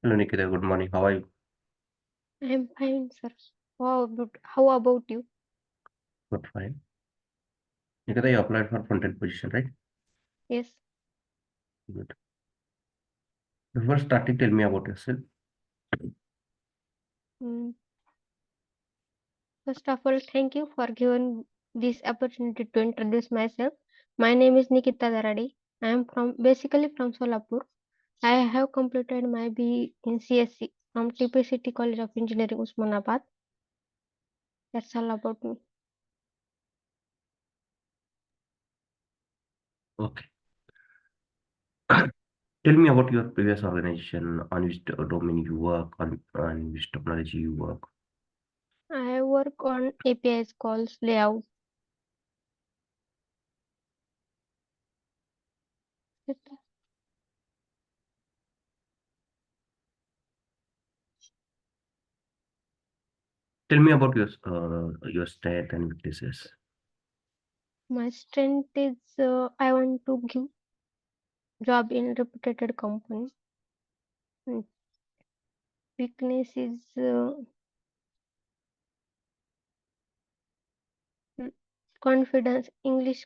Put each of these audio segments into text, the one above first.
Hello, Nikita. Good morning. How are you? I'm fine, sir. How about you? Good, fine. Nikita, you applied for front-end position, right? Yes. Good. Before starting, tell me about yourself. Mm, First of all, thank you for giving this opportunity to introduce myself. My name is Nikita Darade. I am basically from Solapur. I have completed my BE in CSC from TPCT College of Engineering, Usmanabad. That's all about me. Okay. Tell me about your previous organization, on which domain you work, on which technology you work. I work on APIs calls layout. Tell me about your strength and weaknesses. My strength is I want to give job in reputed company. Mm, Weakness is Mm, confidence. English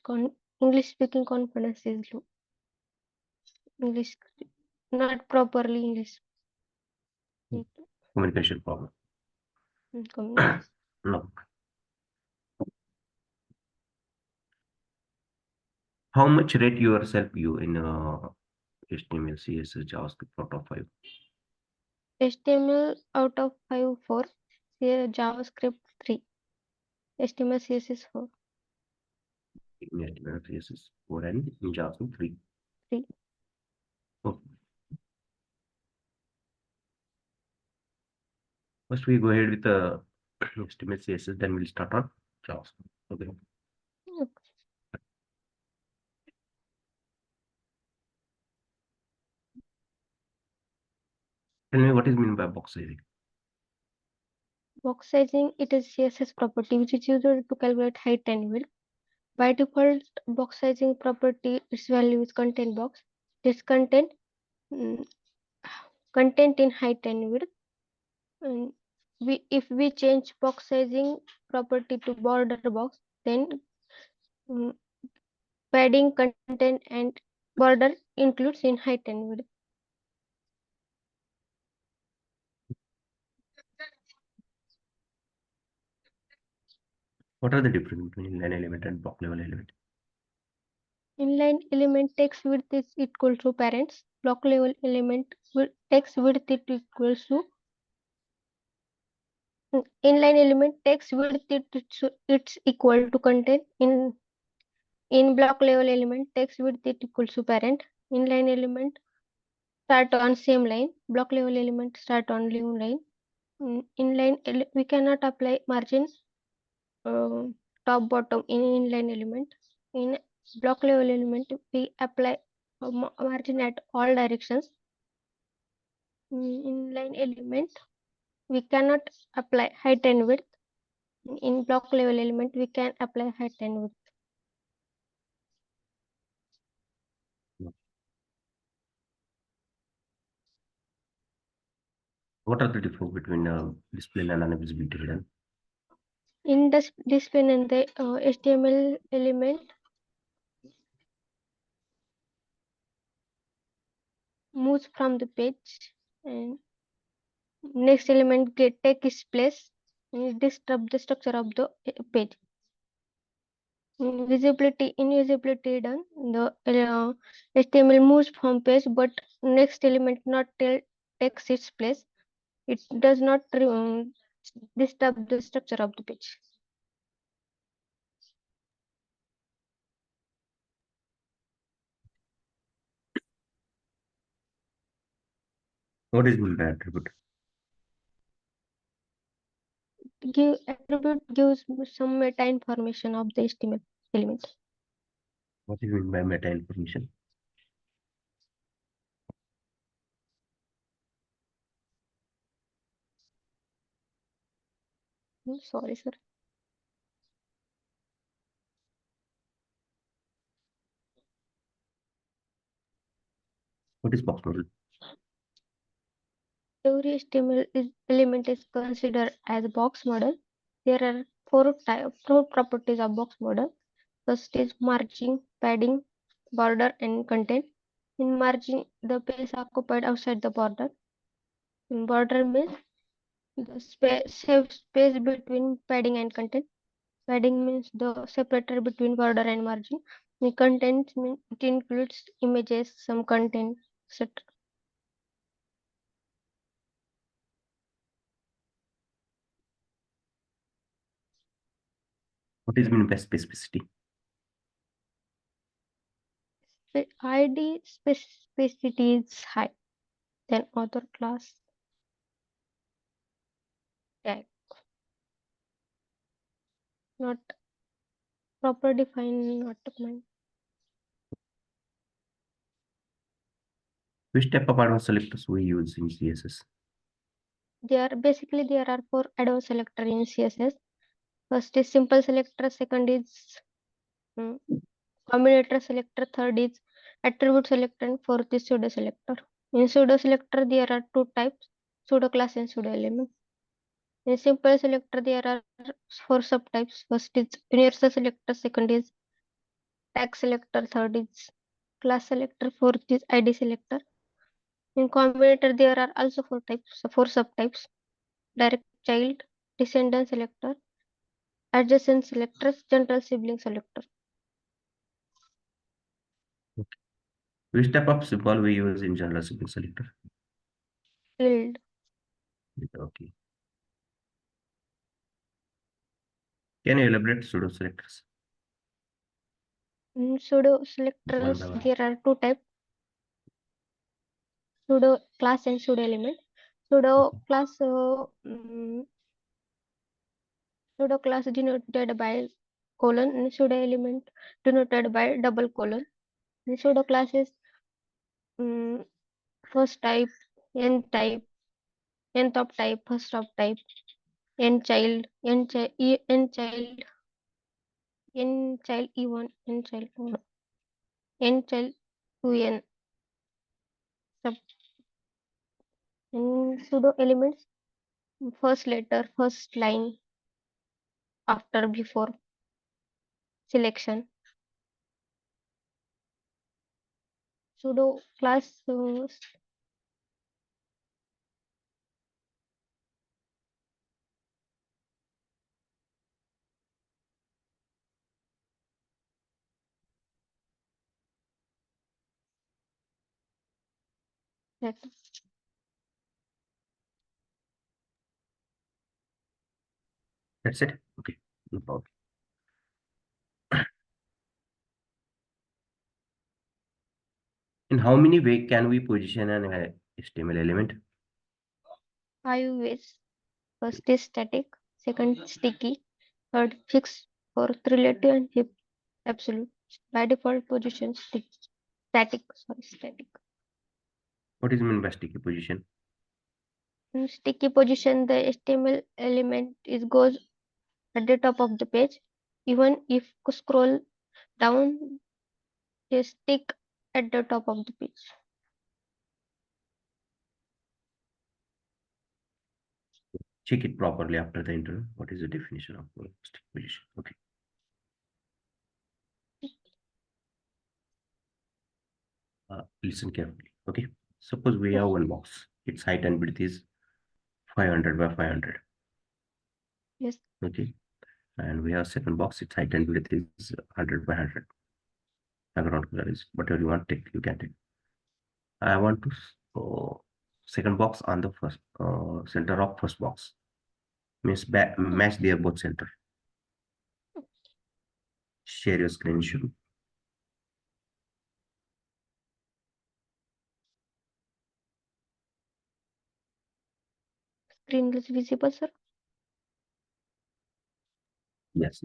speaking confidence is low. English not properly English speaking. Communication problem. Communication. No. How much rate yourself you in HTML, CSS, JavaScript out of 5? HTML out of 5 4. JavaScript 3. HTML CSS 4 In HTML, CSS 4 and in JavaScript 3. 3. Okay. First, we go ahead with the HTML, CSS, then we'll start on JavaScript. Okay. Tell me what is mean by box sizing. Box sizing, it is CSS property which is used to calculate height and width. By default, box sizing property its value is content box. This mm, content in height and width. And if we change box sizing property to border box, then mm, padding content and border includes in height and width. What are the difference between line element and block level element? Inline element text width is equal to parents. Block level element text width is equals to inline element text width it's equal to content. In block level element text width is equals to parent. Inline element start on same line. Block level element start on new line. We cannot apply margin uh, top bottom in inline element. In block level element we apply margin at all directions. In inline element we cannot apply height and width. In block level element we can apply height and width. What are the difference between display and visibility hidden? In this display and the HTML element moves from the page, and next element take its place and disrupt the structure of the page. Invisibility done. The HTML moves from page, but next element not takes its place. It does not disturb the structure of the page. What is mean by attribute? Attribute gives some meta information of the HTML element. What is mean by meta information? Sorry, sir. What is box model? every element is considered as a box model. There are four properties of box model. First is margin, padding, border, and content. In margin, the space occupied outside the border. In border means the safe space between padding and content. Padding means the separator between border and margin. The content means it includes images, some content, etc. What is mean by specificity? ID specificity is high, then author class tag not proper defined, not defined. Which type of advanced selectors we use in CSS? There are four advanced selector in CSS. First is simple selector, second is mm, combinator selector, third is attribute selector, and fourth is pseudo selector. In pseudo selector, there are two types, pseudo class and pseudo element. In simple selector, there are four subtypes. First is universal selector, second is tag selector, third is class selector, fourth is ID selector. In combinator, there are also four subtypes: direct child, descendant selector, adjacent selectors, general sibling selector. Okay. Which type of symbol we use in general sibling selector? Field. Okay. Can you elaborate pseudo selectors? In pseudo One selectors, by one. there are two types: pseudo class and pseudo element. Pseudo class, pseudo class denoted by colon, and pseudo element denoted by double colon. And pseudo class is um, first type, n type, nth of type, first of type, n child, n child e1, n child 2, n child 2n. Sub in pseudo elements, first letter, first line, after, before selection. Pseudo class that That's it. Okay. No problem. In how many ways can we position an HTML element? 5 ways. First is static, second sticky, third fixed, fourth relative, and fifth absolute. By default position static. What is mean by sticky position? In sticky position, the HTML element is goes at the top of the page. Even if you scroll down, they stick at the top of the page. Check it properly after the interview. What is the definition of sticky position? Okay. Listen carefully. Okay. Suppose we have one box. Its height and width is 500 by 500. Yes. Okay. And we have second box. Its height and width is 100 by 100. Background color is whatever you want. Take you can take. I want to second box on the first center of first box. Means match their both center. Share your screen show. Screen is visible, sir. Yes.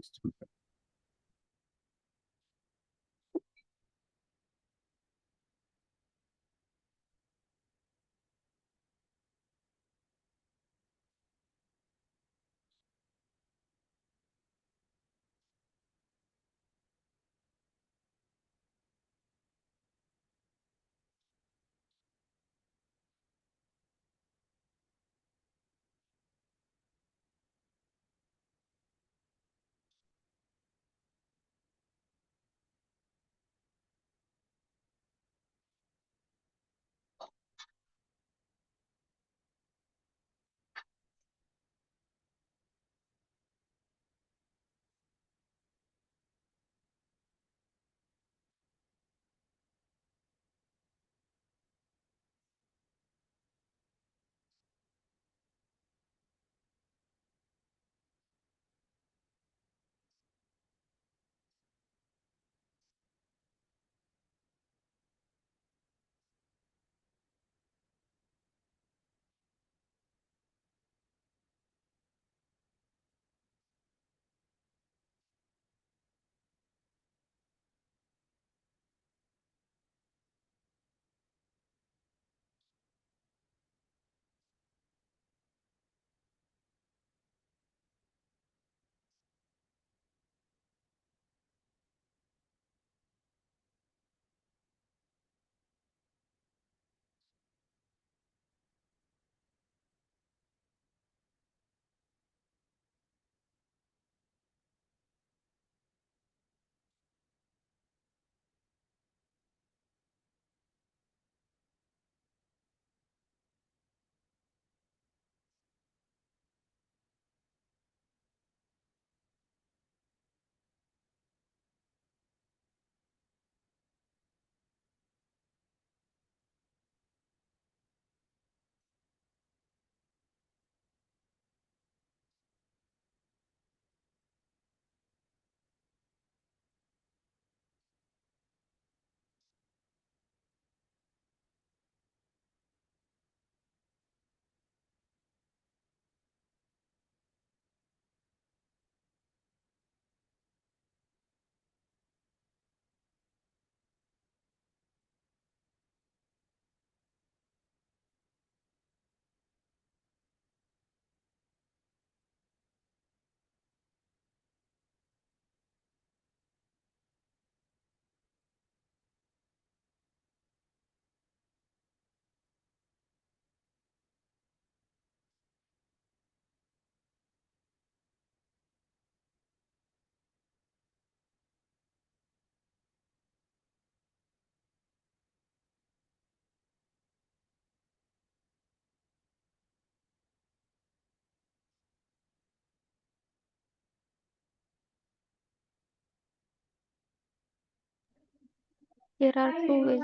There are two ways.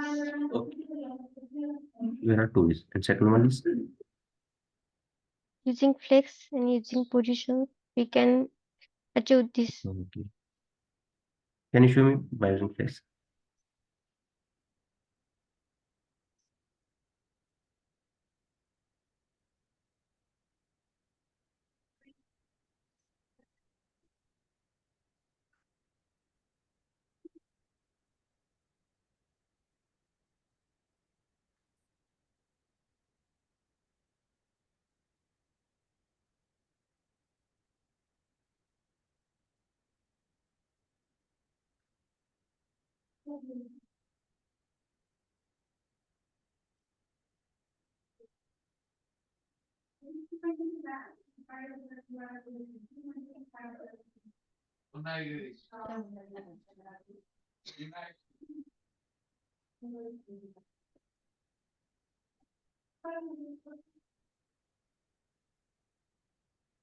Okay. There are two ways. And second one is Using flex and using position, we can achieve this. okay. Can you show me by using flex?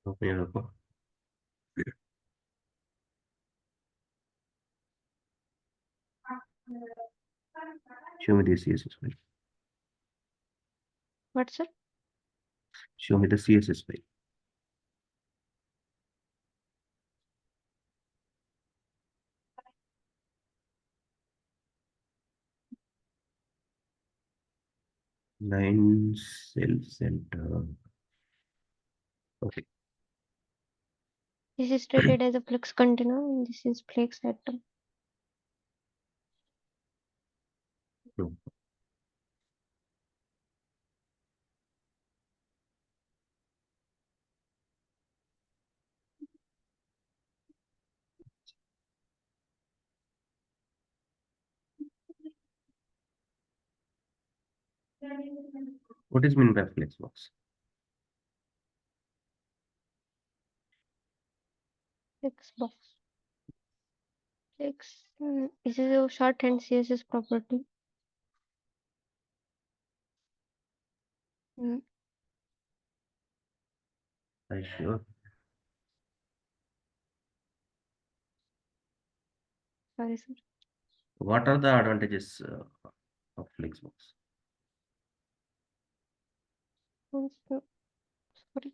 Open your report. Show me the CSS file. What, sir? Show me the CSS file. Line cell center. Okay. This is treated as a flex container, and this is flex atom. No. What is mean by flex box? Flex box. Flex. This is a shorthand CSS property. Mm, Are you sure? Sorry, sir. What are the advantages of Flexbox? Sorry.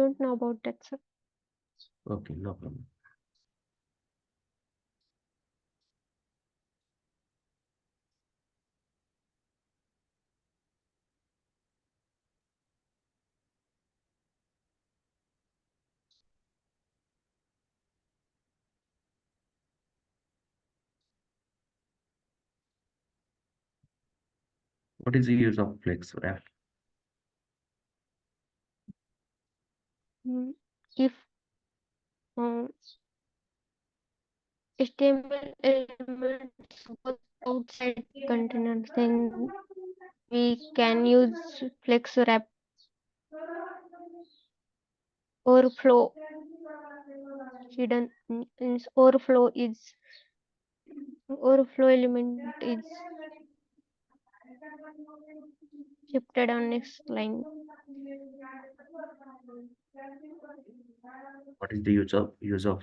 Don't know about that, sir. Okay, no problem. What is the use of Flex wrap? If HTML elements goes outside containers, then we can use flex wrap. Overflow hidden means overflow element is shifted on next line. What is the use of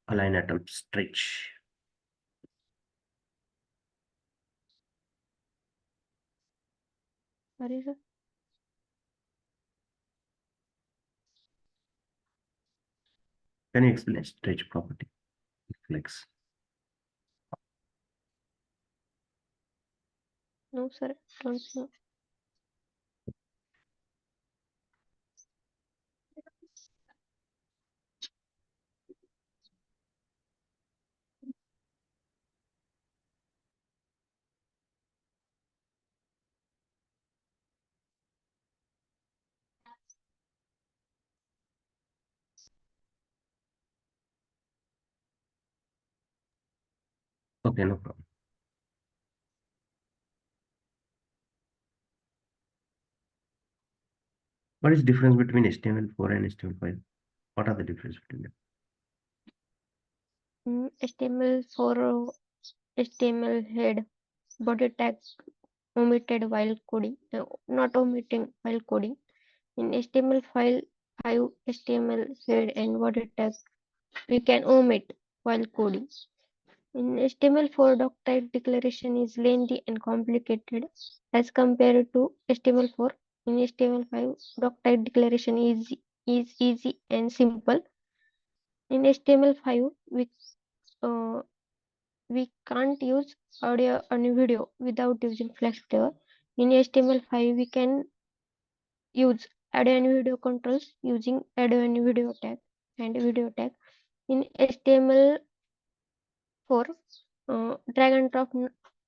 align atom stretch? Sorry, sir. Can you explain stretch property? Flex. No, sir. Don't know. Okay, no problem. What is difference between HTML4 and HTML5? What are the difference between them? HTML for HTML head body tag omitted while coding, not omitting while coding. In HTML file 5 HTML head and body tag we can omit while coding. In HTML4 doc type declaration is lengthy and complicated as compared to HTML4. In HTML5 doc type declaration is easy and simple. In HTML5 uh, we can't use audio and video without using flex flavor. In HTML5 we can use audio and video controls using audio and video tag and video tag. In HTML4 drag and drop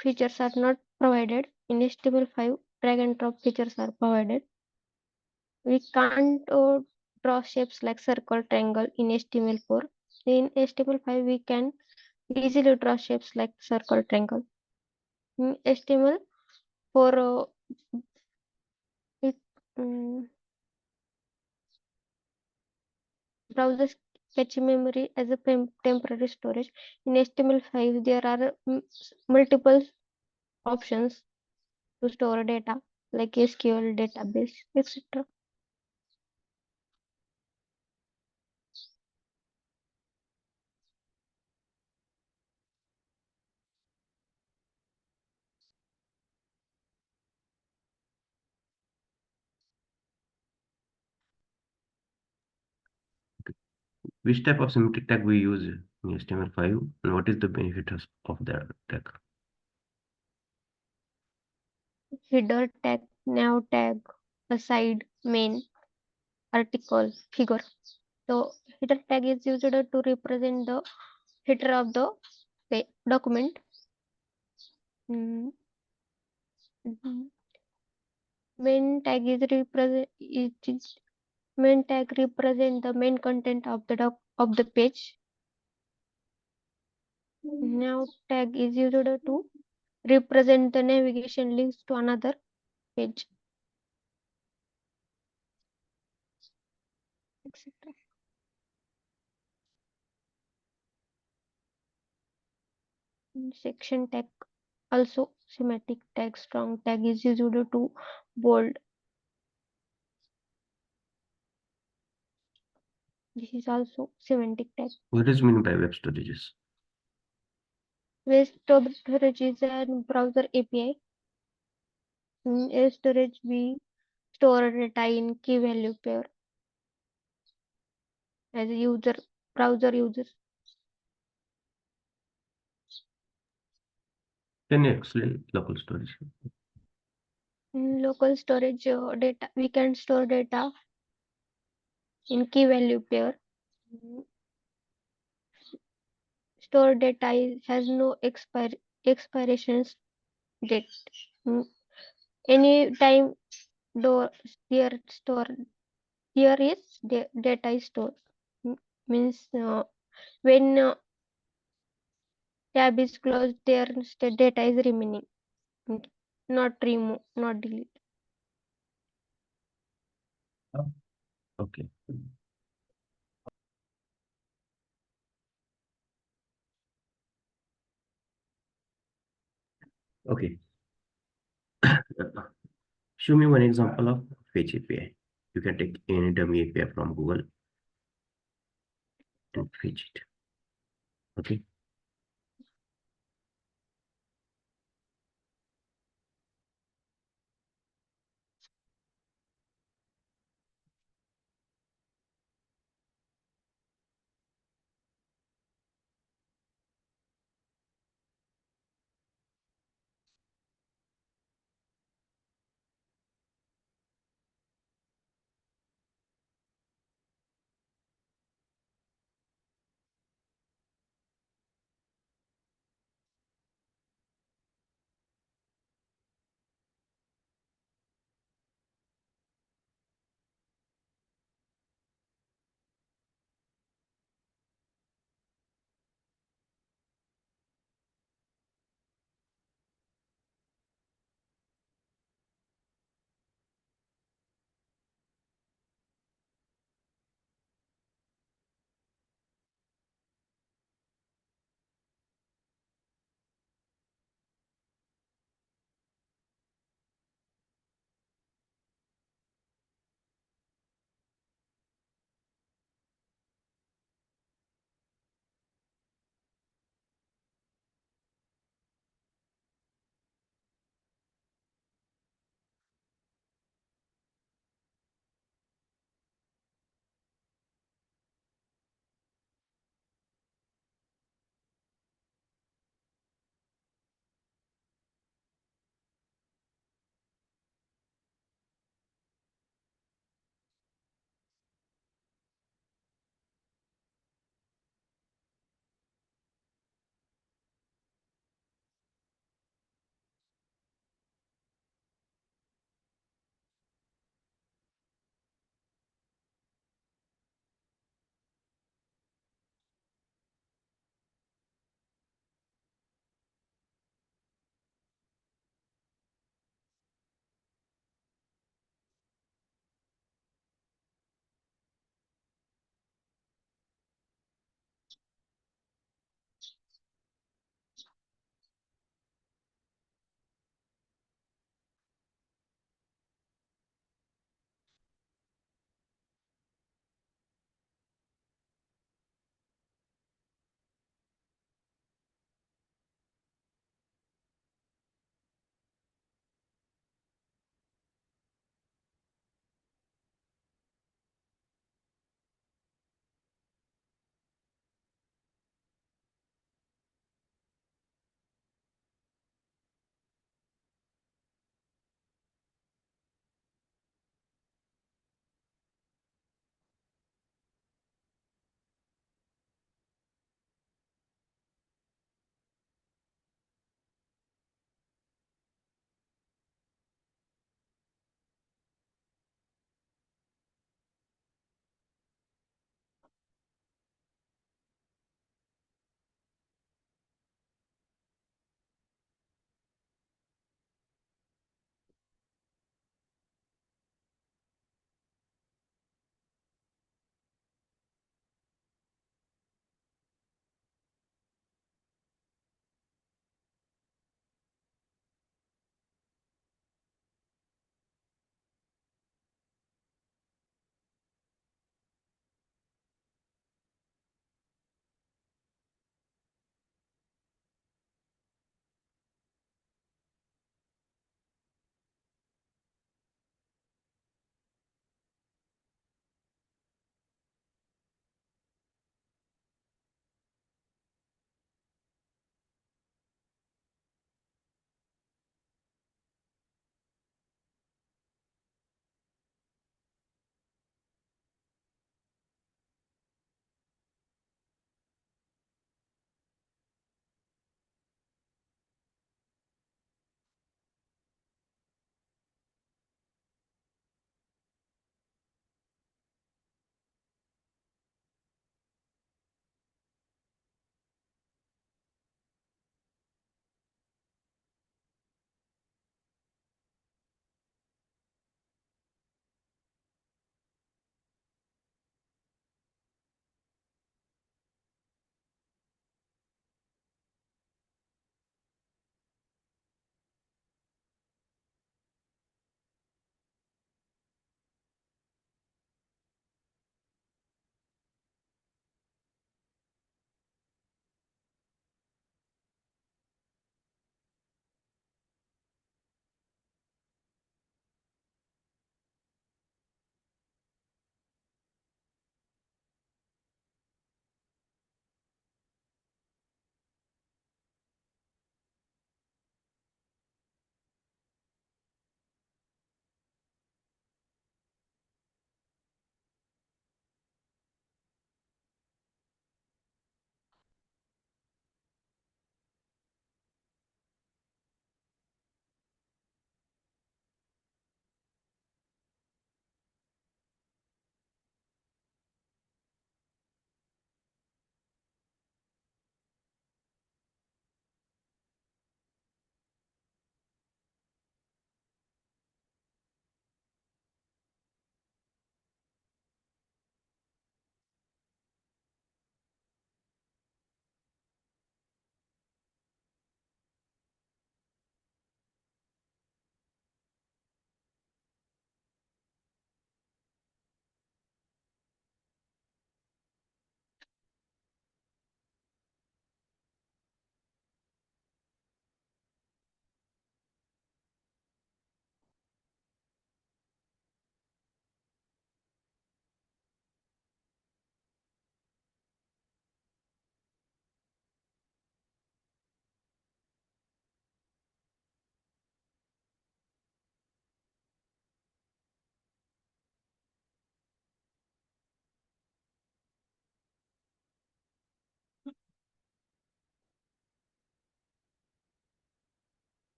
features are not provided. In HTML5 drag and drop features are provided. We can't draw shapes like circle, triangle in HTML4. In HTML5 we can easily draw shapes like circle, triangle. In HTML4 it browsers cache memory as a temporary storage. In HTML5 there are multiple options to store data like SQL database, etc. Which type of semantic tag we use in HTML5 and what is the benefit of that tag? Header tag, nav tag, aside, main, article, figure. So header tag is used to represent the header of the document. Mm, mhm. Main tag is main tag represent the main content of the page. Nav tag is used to represent the navigation links to another page, etc. Section tag also semantic tag. Strong tag is used to bold. This is also semantic tag. What is meant by web storages? Web storage is a browser API. In storage, we store data in key value pair as a browser user. Can you explain local storage? In local storage data, we can store data in key value pair. Store data has no expirations date. Any time here store here is data is stored. Means when tab is closed, their data is remaining, not remove, not delete. Oh, okay. Okay. Show me one example of fetch API. You can take any dummy API from Google and fetch it. Okay.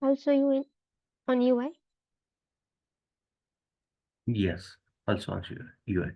Also on UI. Yes, also on UI.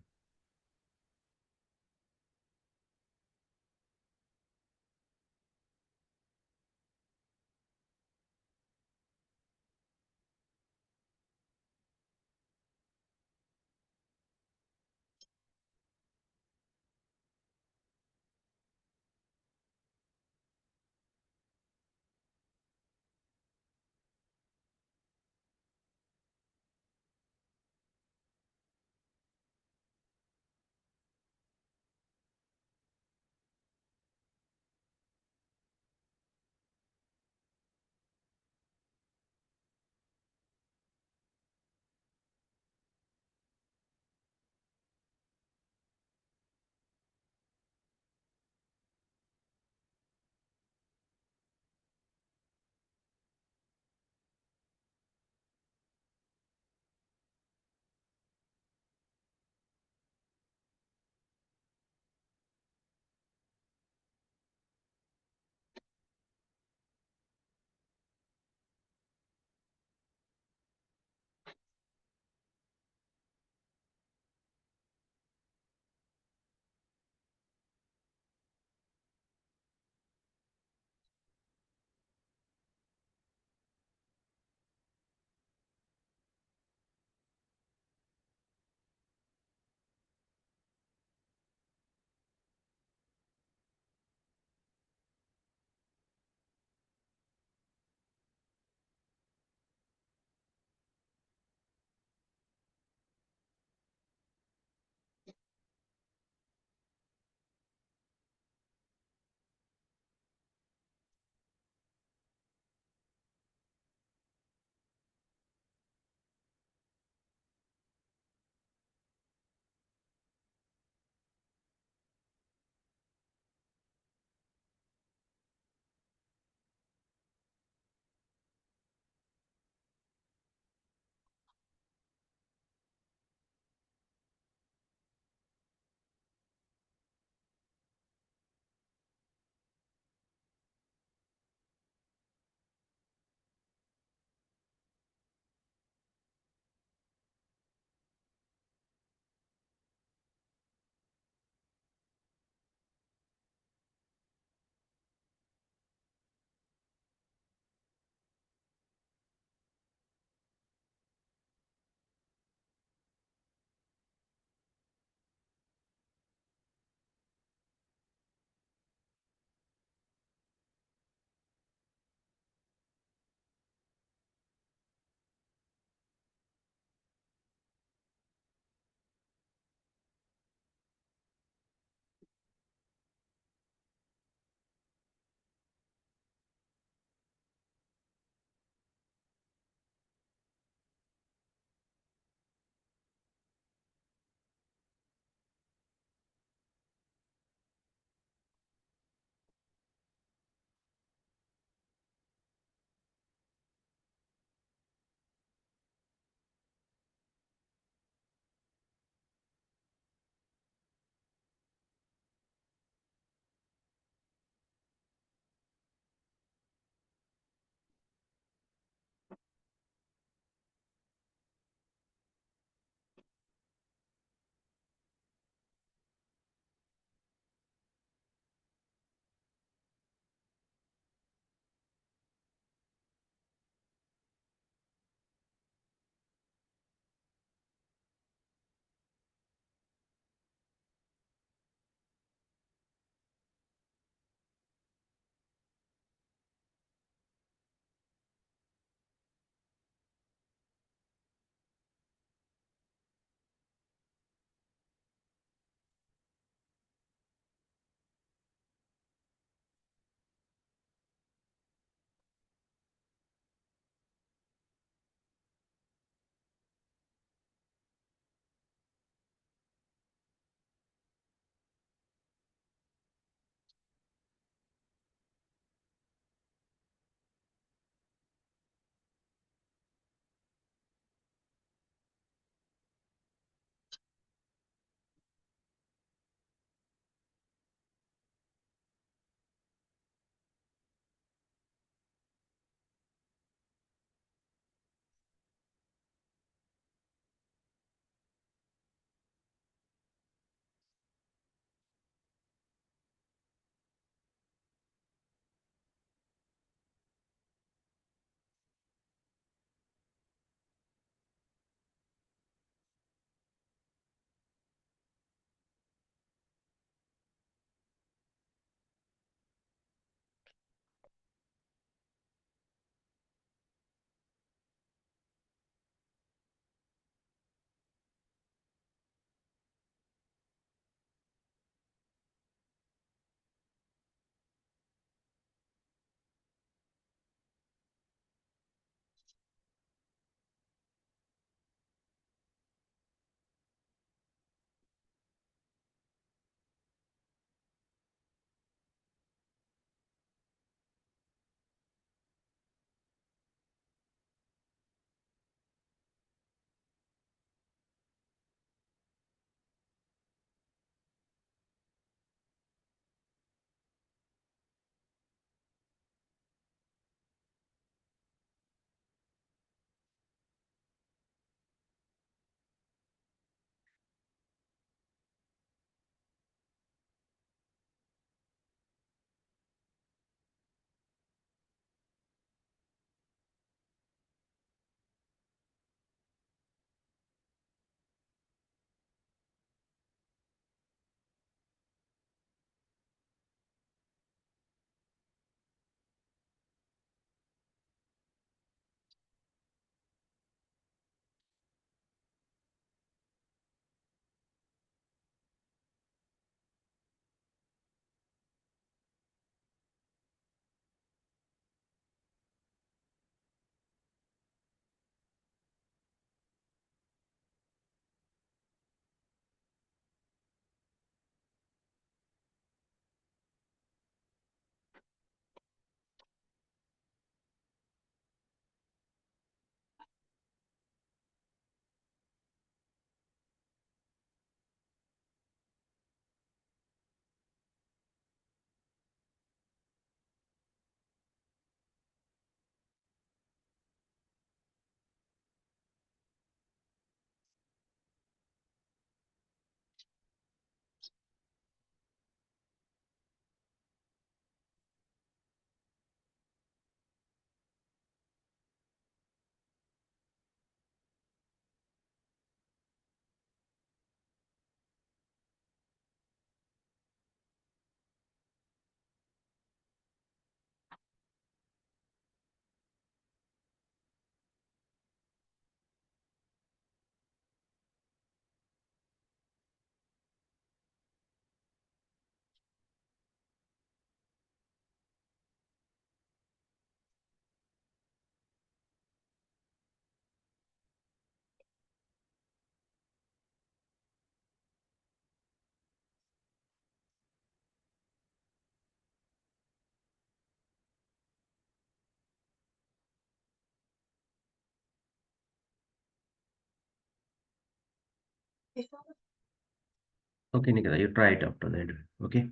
Okay, Nikita, you try it after that. Okay.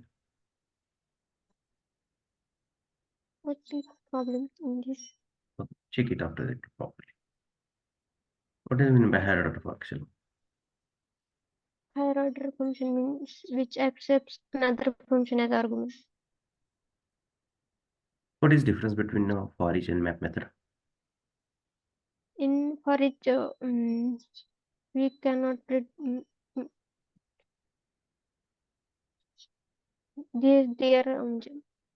What is the problem in this? Okay. Check it after that properly. What do you mean by higher order function? Higher order function means which accepts another function as argument. What is difference between for each and map method? In for each, we cannot their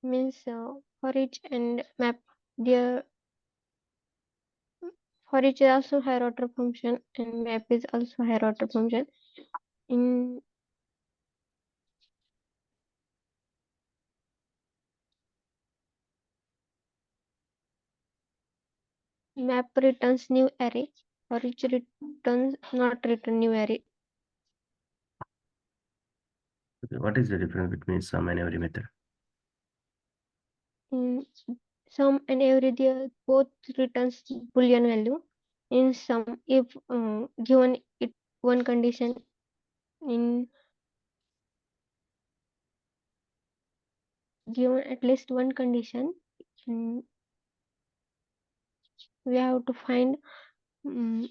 means for each and map their for each is also higher order function and map is also higher order function. In map returns new array, for each returns not return new array. Okay. What is the difference between sum and every method? In sum and every they both returns boolean value. In sum, if given it one condition, in given at least one condition, we have to find um,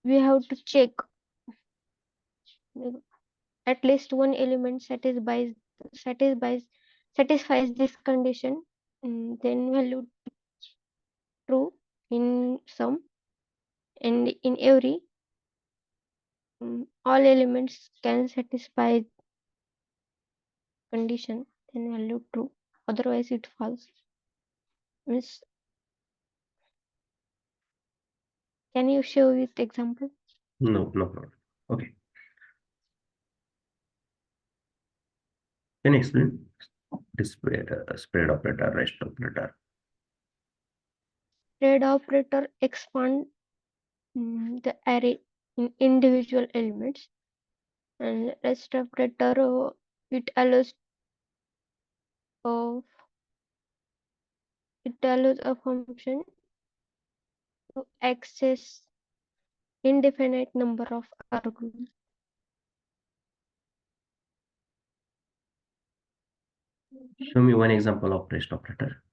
we have to check at least one element satisfies satisfies this condition, then value true in sum, and in every all elements can satisfy condition, then value true, otherwise it false. Means, can you show with example? No, no problem. Okay. Can you explain this spread operator, rest operator? Spread operator expand the array in individual elements, and rest operator it allows of it allows a function to access indefinite number of arguments. Show me one example of rest operator.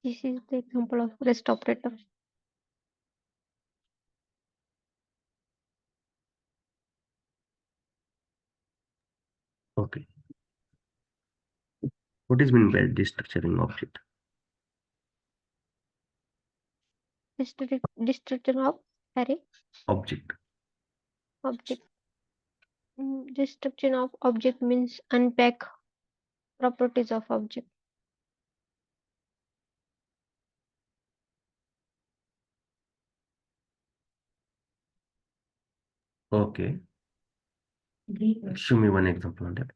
This is the example of rest operator. Okay. What is meant by destructuring object? Destruction of array Object. object. Destruction of object means unpack properties of object. Okay. Show me one example on that.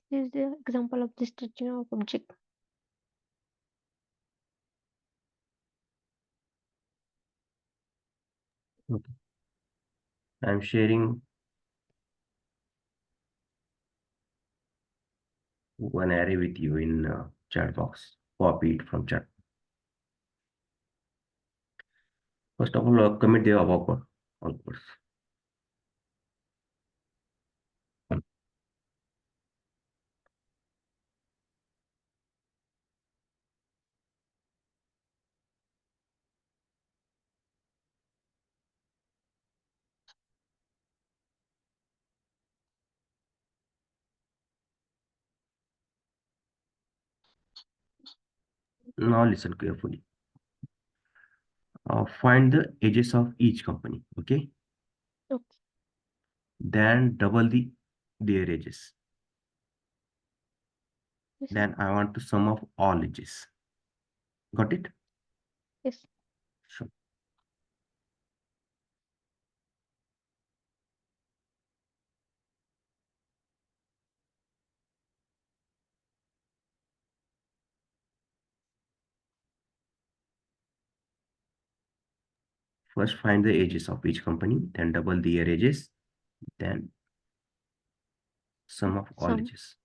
This is the example of destruction of object. Okay. I'm sharing one array with you in chat box. Copy it from chat. First of all, commit the above code. All codes. Now listen carefully. Find the edges of each company. Okay. Okay. Then double their edges. Yes, sir. Then I want to sum of all edges. Got it? Yes. Sure. First find the edges of each company, then double their edges, then sum of all Some. edges.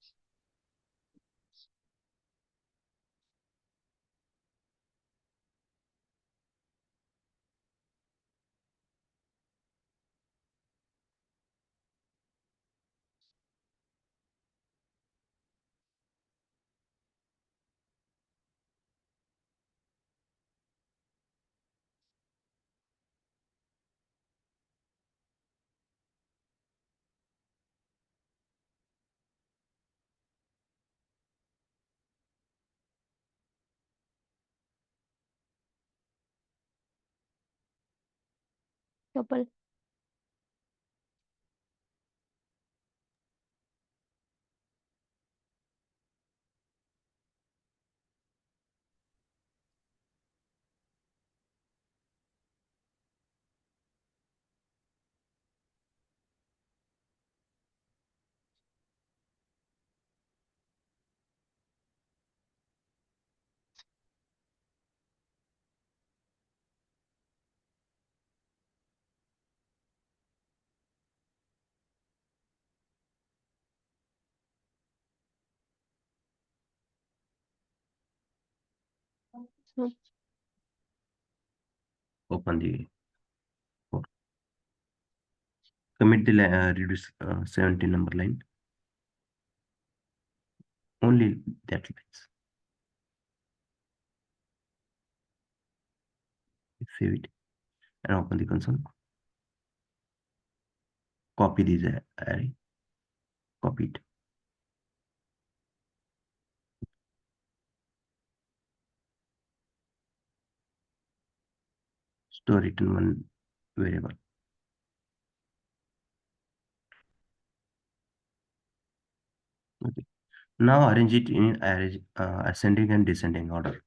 Double. Some. Open the code. Commit the reduce 17 number line. Only that lines. Save it and open the console. Copy this array. Copy it. Store it in one variable. Okay. Now arrange it in ascending and descending order.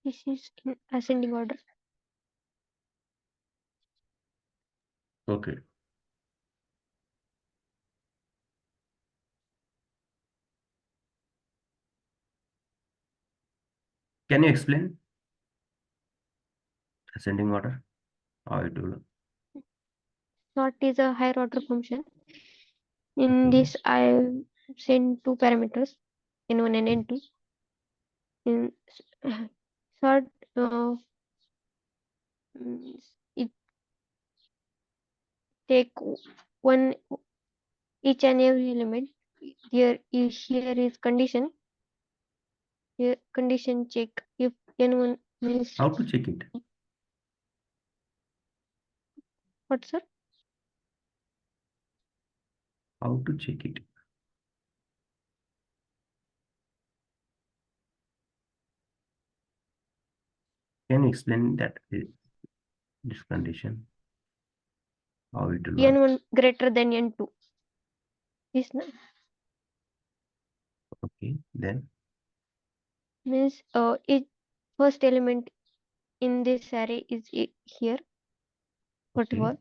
This is in ascending order. Okay. Can you explain ascending order? How it will? Sort is a higher order function. In Okay. this, I send two parameters, n1 and n2. In sort, it take one each and every element. Here is condition. Here condition check if n1 means How to check it? what, sir? How to check it? Can you explain that this condition? How it will work? n1 greater than n2 is Okay. Then means each first element in this array is here okay. 44.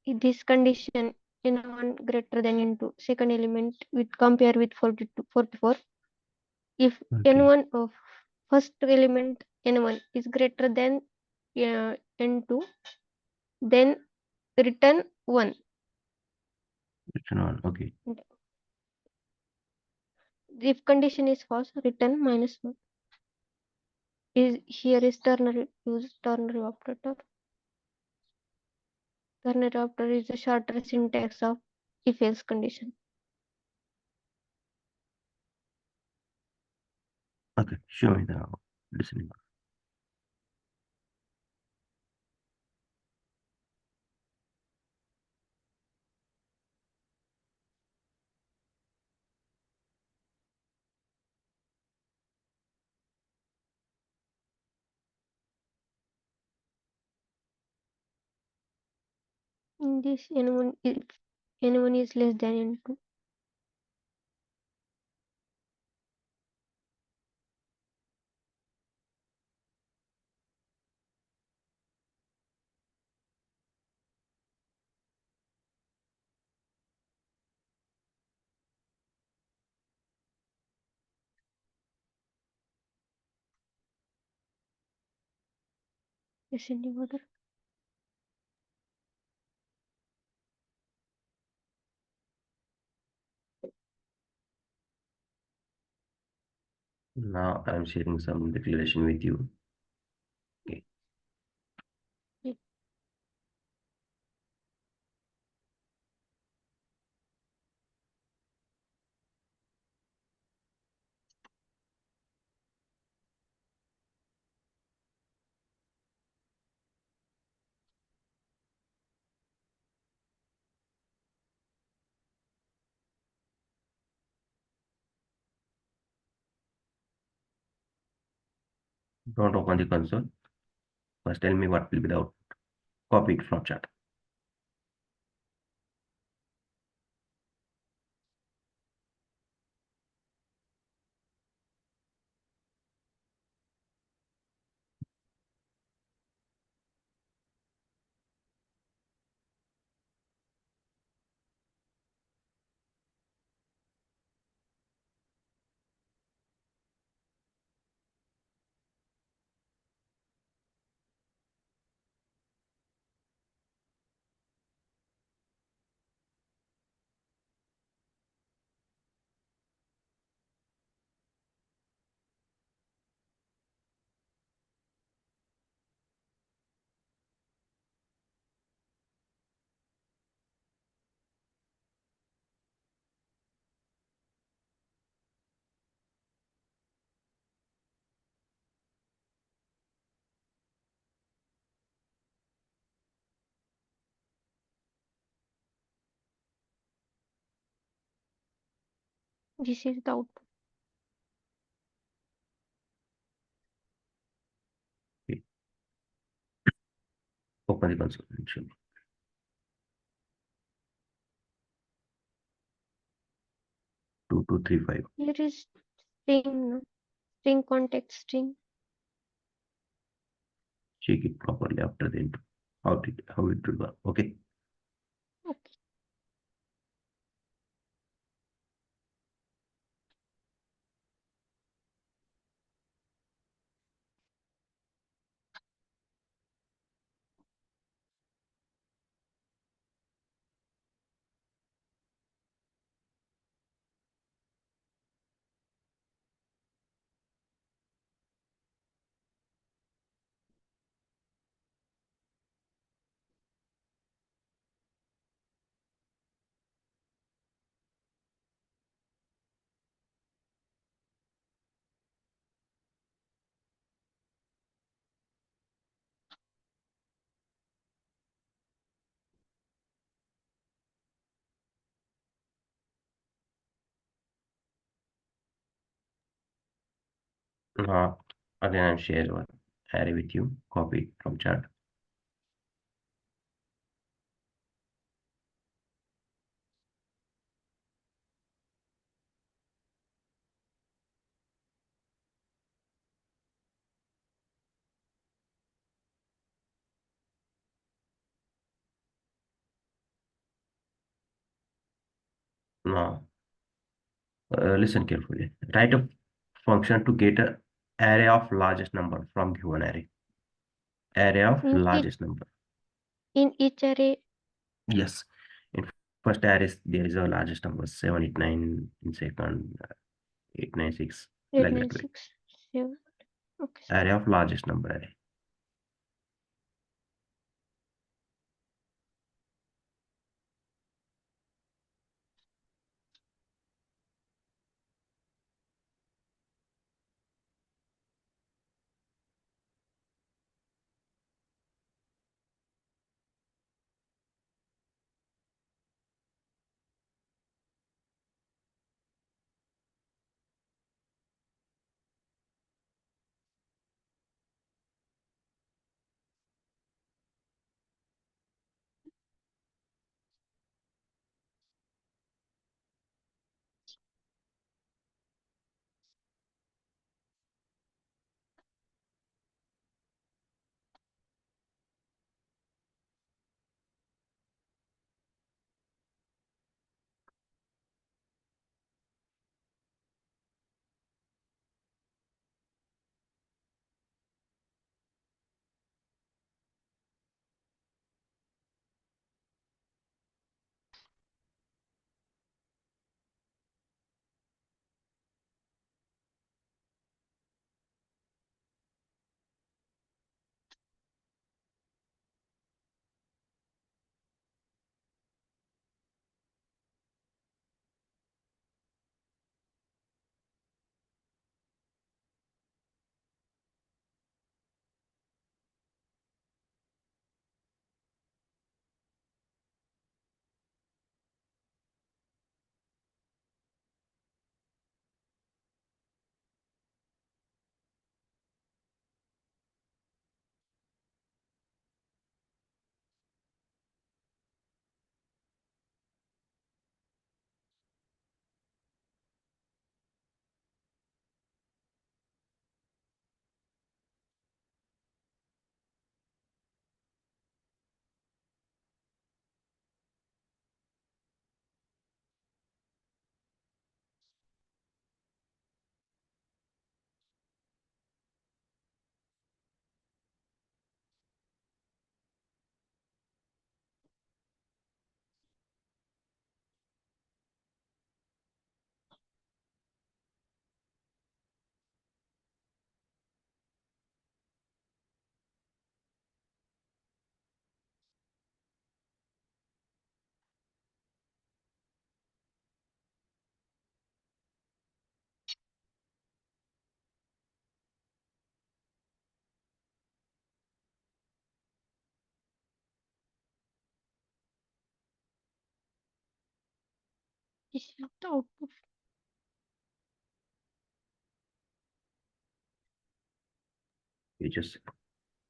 This condition n1 greater than n2 second element with compare with 42 44. If Okay. n1 of first element n1 is greater than n2, then return 1. Return on. Okay. If condition is false, return -1. Is here is ternary, use ternary operator. Ternary operator is a shorter syntax of if else condition. Okay. Show me the listening. In this n1 is less than n2. Ascending order. Now I'm sharing some declaration with you. Okay. Don't open the console. First, tell me what will be the copy it from chat. This is the output. Okay. Open the console and show me. 2235. Here is string, no? String context string. Check it properly after the intro. How it will work. Okay. Okay. Now, again, I'm share one array with you. Copy it from chat. Now, listen carefully. Write a function to get an array of largest number from given array. Array of In each, largest number. in each array, Yes. In first array, there is a largest number 789. In second, 896. Like that way. 896, 7. Okay. Array of largest number array. This is the output. You just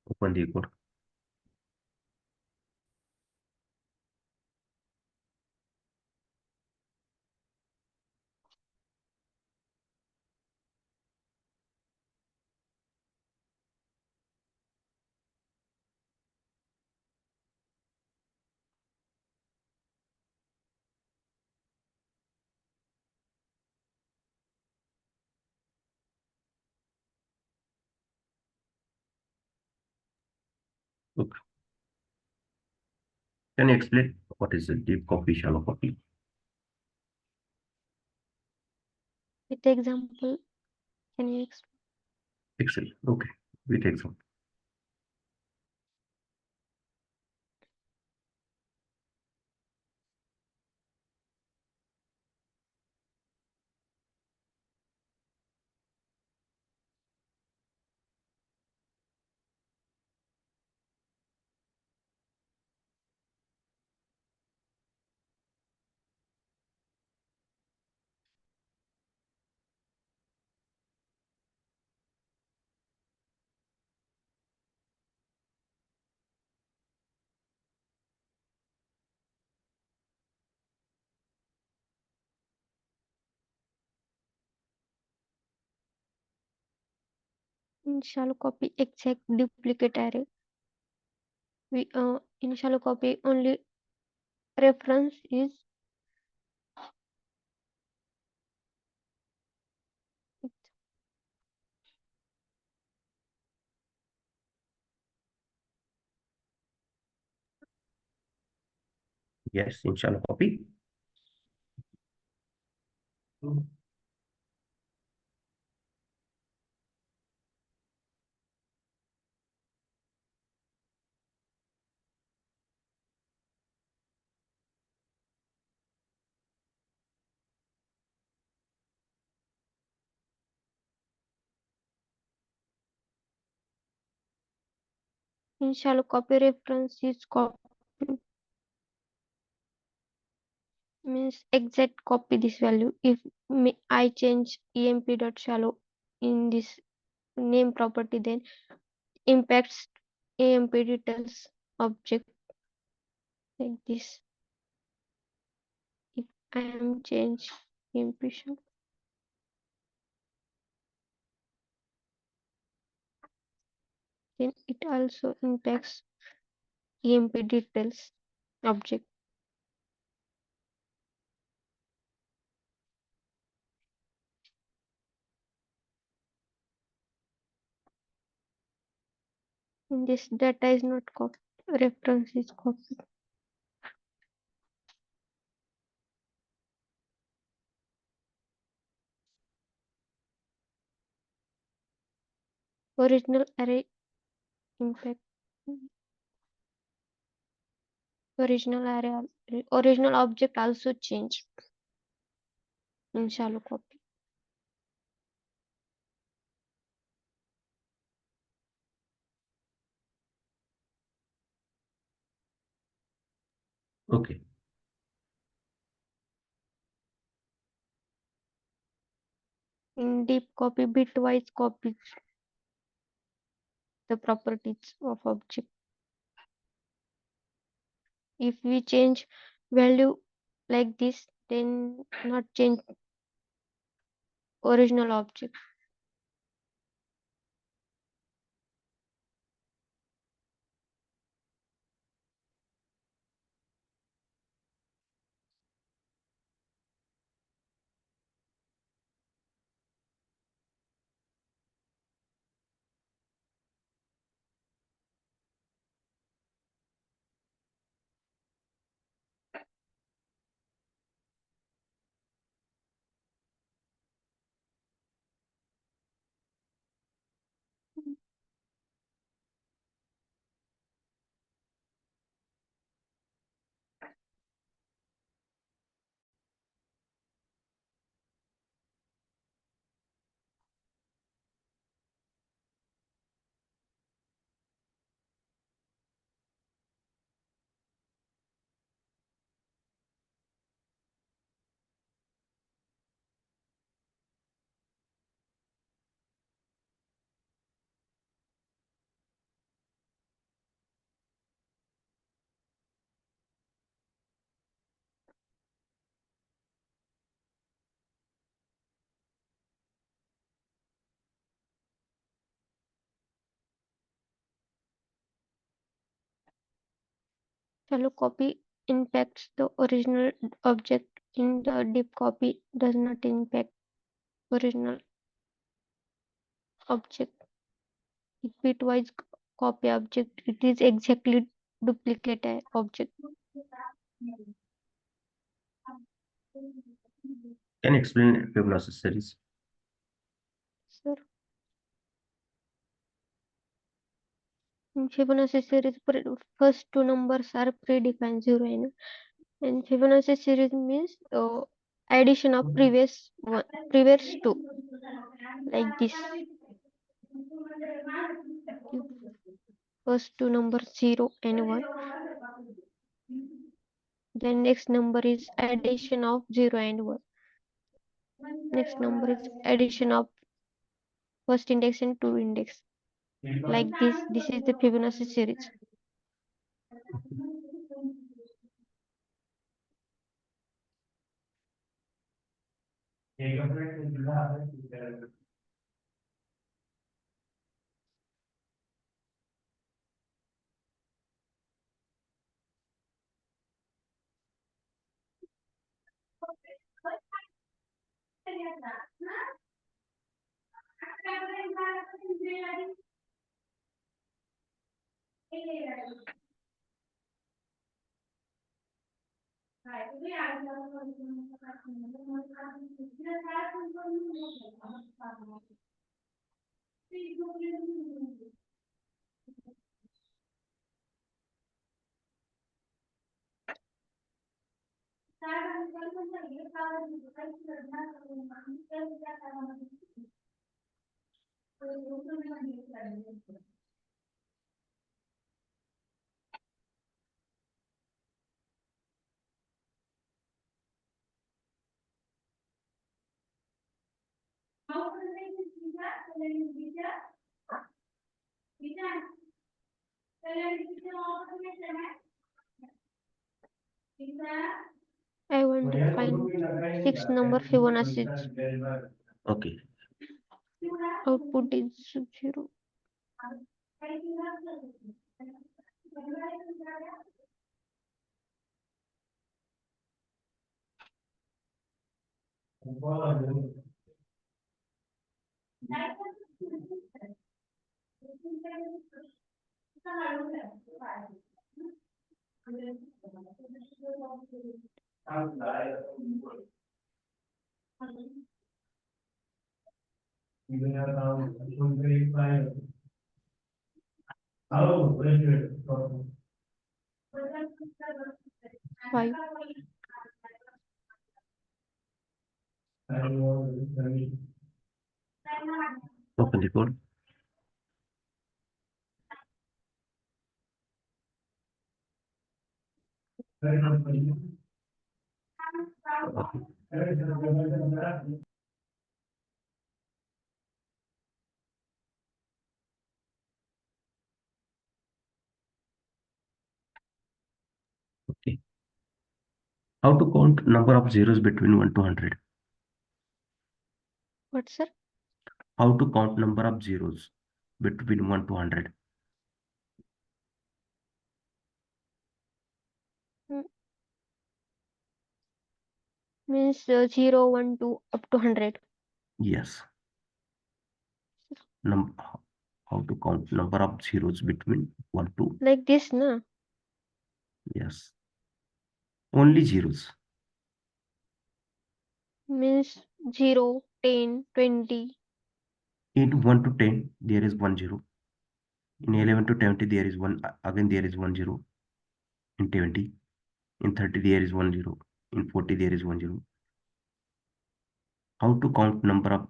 open the code. Look, can you explain what is a deep copy, shallow copy? With example, can you explain? Excellent. Okay, with example. In shallow copy, exact duplicate array. We in shallow copy only reference is Yes, in shallow copy. in shallow copy reference is copy means exact copy this value. If I change emp.shallow in this name property, then impacts emp details object like this. If I am change emp shallow, then it also impacts emp details object. In this data is not copied, reference is copied. Original array impact. Original object also change in shallow copy. Okay. In deep copy, bitwise copy the properties of object. If we change value like this, then not change original object. Shallow copy impacts the original object in the deep copy does not impact original object. If bitwise copy object, it is exactly duplicate object. Can you explain Fibonacci series? Sir, in Fibonacci series, first two numbers are predefined 0 and Fibonacci series means addition of previous two, like this. If first two numbers 0 and 1, then next number is addition of 0 and 1. Next number is addition of first index and two index. Like this is the Fibonacci series. I want to find 6 number Fibonacci. Okay. Output is 0. Five. Open the code. Okay. How to count number of zeros between 1 to 100? What, sir? How to count number of zeros between 1 to 100? Mm, Means 0, 1, 2 up to 100. Yes. Num how to count number of zeros between 1 to, Like this, na? yes. Only zeros. Means 0, 10, 20. In 1 to 10, there is 1 zero. In 11 to 20, there is one, again there is 1 zero. In 20, in 30, there is 1 zero. In 40, there is 1 zero. How to count number of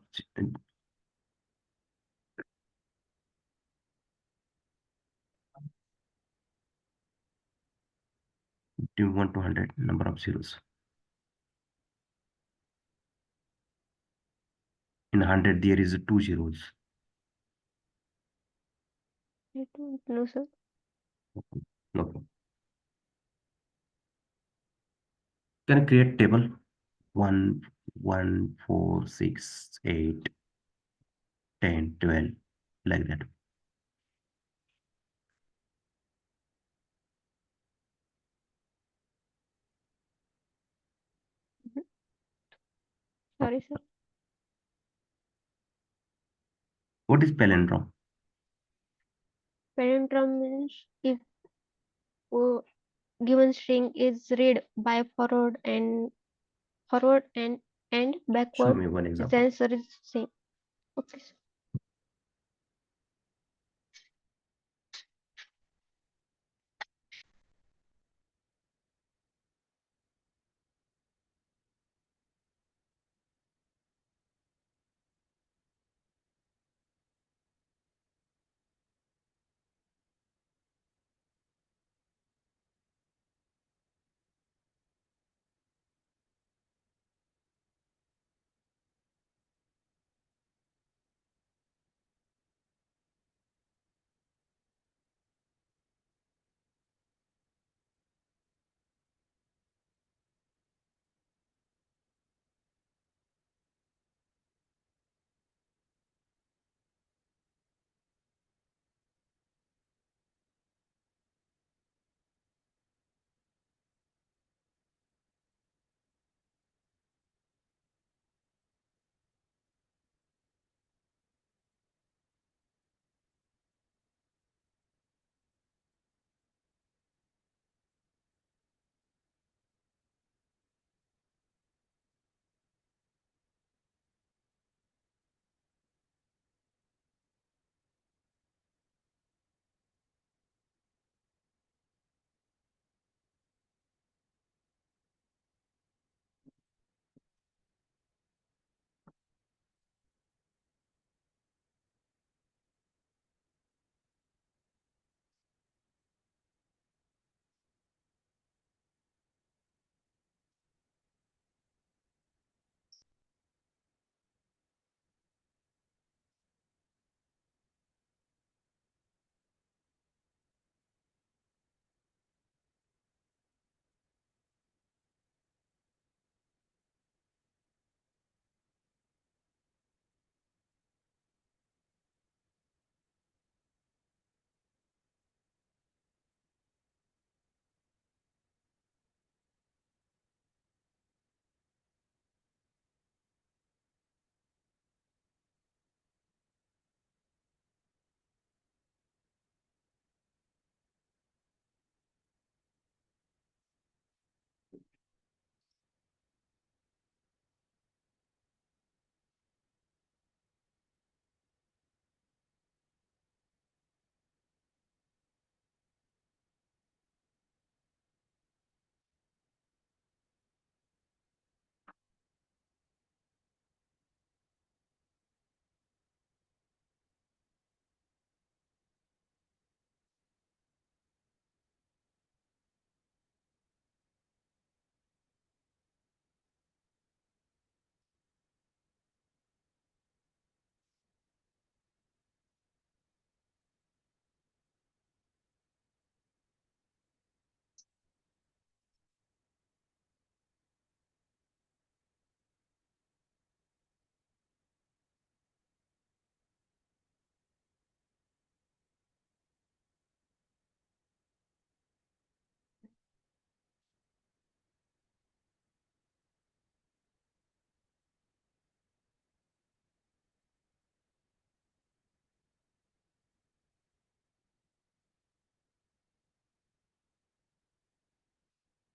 between 1 to 100 number of zeros? In 100, there is 2 zeros. I don't know, sir. Okay. Can I create table? 1, 1, 4, 6, 8, 10, 12, like that. Sorry, sir. What is palindrome? Palindrome means if uh, given string is read by forward and Show backward, me one its example. answer is same. Okay, sir.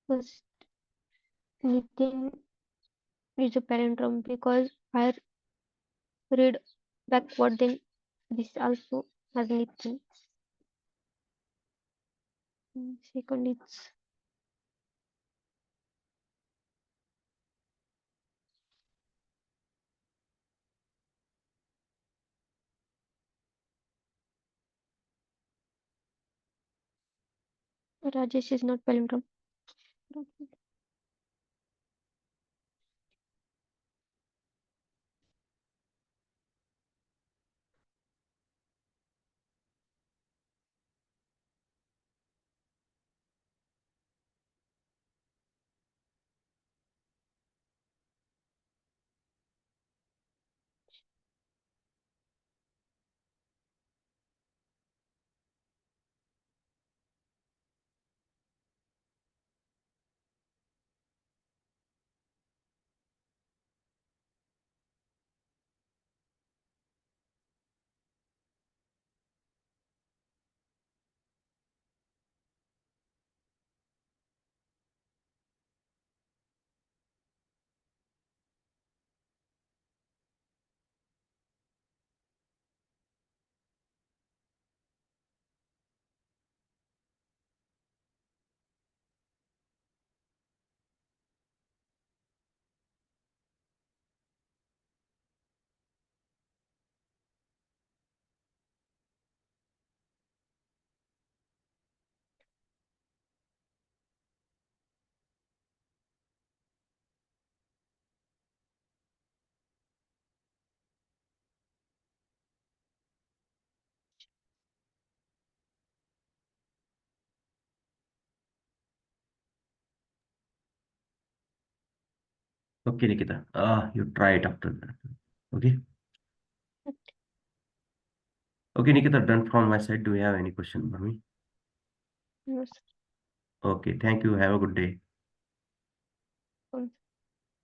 First, Nitin is a palindrome because I read backward, then this also has Nitin. Second, it's Rajesh is not palindrome. Okay, Nikita. You try it after that. Okay. Okay, Nikita, done from my side. Do you have any question for me? Yes. Okay, thank you. Have a good day.